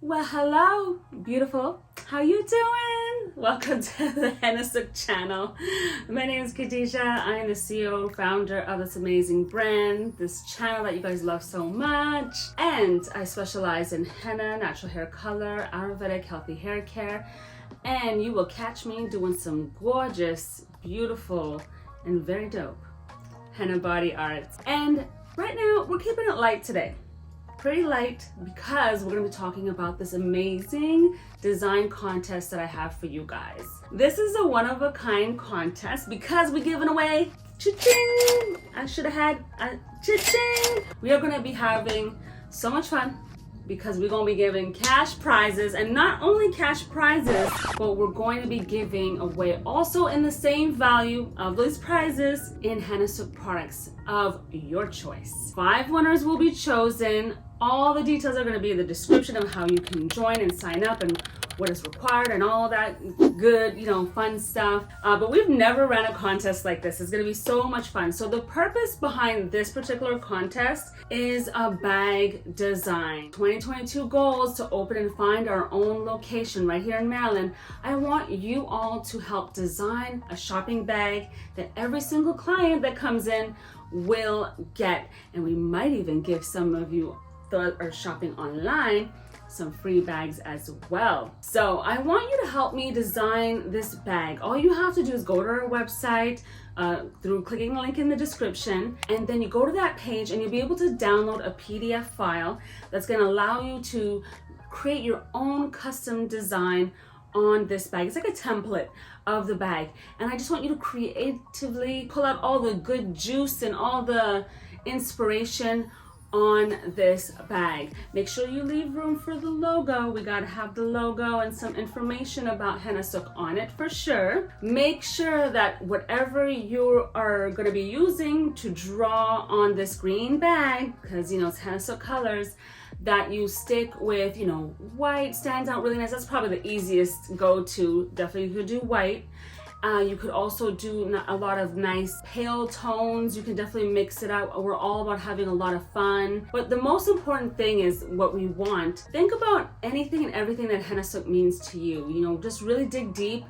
Well, hello, beautiful. How you doing? Welcome to the Hennasooq channel. My name is Khadija. I am the CEO, founder of this amazing brand, this channel that you guys love so much. And I specialize in henna, natural hair color, Ayurvedic healthy hair care. And you will catch me doing some gorgeous, beautiful, and very dope henna body arts. And right now, we're keeping it light today. Pretty light because we're going to be talking about this amazing design contest that I have for you guys. This is a one-of-a-kind contest because we're giving away cha-ching! I should have had a cha-ching! We are going to be having so much fun because we're going to be giving cash prizes, and not only cash prizes, but we're going to be giving away also in the same value of those prizes in Hennasooq products of your choice. 5 winners will be chosen. All the details are going to be in the description of how you can join and sign up and what is required and all that good, fun stuff. But we've never ran a contest like this. It's going to be so much fun. So the purpose behind this particular contest is a bag design. 2022 goals to open and find our own location right here in Maryland. I want you all to help design a shopping bag that every single client that comes in will get. And we might even give some of you that are shopping online some free bags as well. So I want you to help me design this bag. All you have to do is go to our website through clicking the link in the description, and then you go to that page and you'll be able to download a PDF file that's going to allow you to create your own custom design on this bag. It's like a template of the bag, and I just want you to creatively pull out all the good juice and all the inspiration on this bag. Make sure you leave room for the logo. We gotta have the logo and some information about Hennasooq on it for sure. Make sure that whatever you are gonna be using to draw on this green bag, because it's Hennasooq colors, that you stick with, white stands out really nice. That's probably the easiest go-to. Definitely you could do white. You could also do a lot of nice pale tones. You can definitely mix it out. We're all about having a lot of fun. But the most important thing is what we want. Think about anything and everything that Hennasooq means to you. Just really dig deep.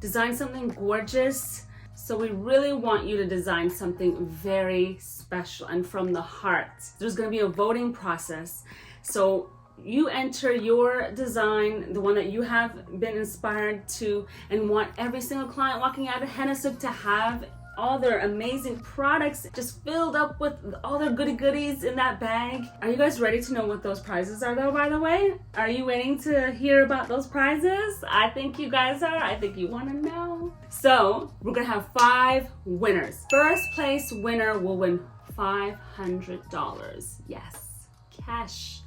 Design something gorgeous. So we really want you to design something very special and from the heart. There's going to be a voting process. So you enter your design, the one that you have been inspired to and want every single client walking out of Hennasooq to have all their amazing products just filled up with all their goodies in that bag. Are you guys ready to know what those prizes are though, by the way? Are you waiting to hear about those prizes? I think you guys are. I think you want to know. So we're gonna have 5 winners. First place winner will win $500. Yes, cash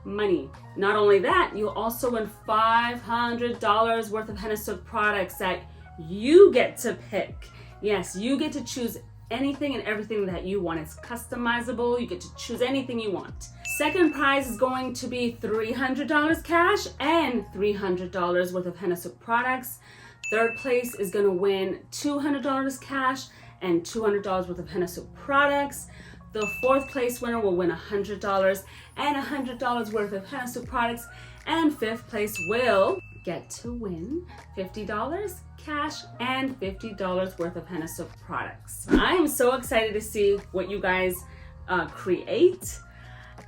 money. Not only that, you'll also win $500 worth of Hennasooq products that you get to pick. Yes, you get to choose anything and everything that you want. It's customizable. You get to choose anything you want. Second prize is going to be $300 cash and $300 worth of Hennasooq products. Third place is going to win $200 cash and $200 worth of Hennasooq products. The fourth place winner will win $100 and $100 worth of Hennasooq products. And fifth place will get to win $50 cash and $50 worth of Hennasooq products. I am so excited to see what you guys create.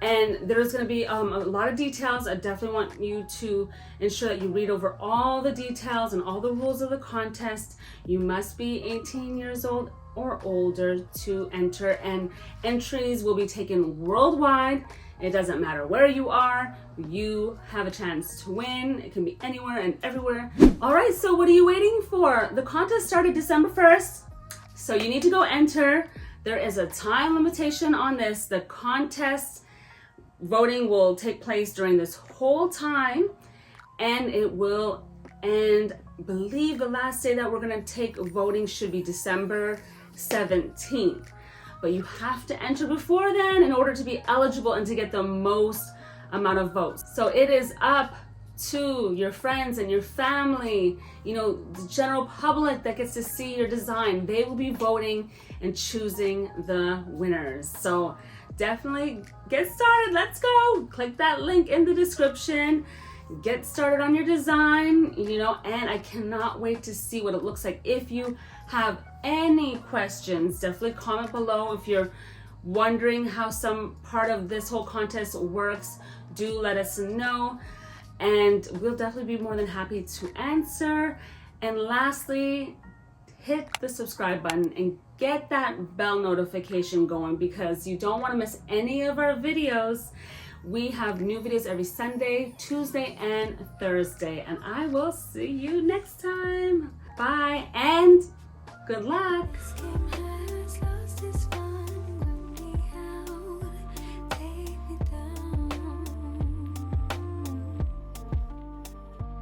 And there's going to be a lot of details. I definitely want you to ensure that you read over all the details and all the rules of the contest. You must be 18 years old or older to enter, and entries will be taken worldwide. It doesn't matter where you are, you have a chance to win. It can be anywhere and everywhere. All right, so what are you waiting for? The contest started December 1st, so you need to go enter. There is a time limitation on this. The contest voting will take place during this whole time, and it will end, I believe the last day that we're gonna take voting should be December 17th. But you have to enter before then in order to be eligible and to get the most amount of votes. So it is up to your friends and your family, the general public that gets to see your design. They will be voting and choosing the winners. So definitely get started. Let's go. Click that link in the description. Get started on your design, and I cannot wait to see what it looks like. If you have any questions, definitely comment below. If you're wondering how some part of this whole contest works, do let us know, and we'll definitely be more than happy to answer. And lastly, hit the subscribe button and get that bell notification going, because you don't want to miss any of our videos. We have new videos every Sunday, Tuesday, and Thursday, and I will see you next time. Bye and good luck.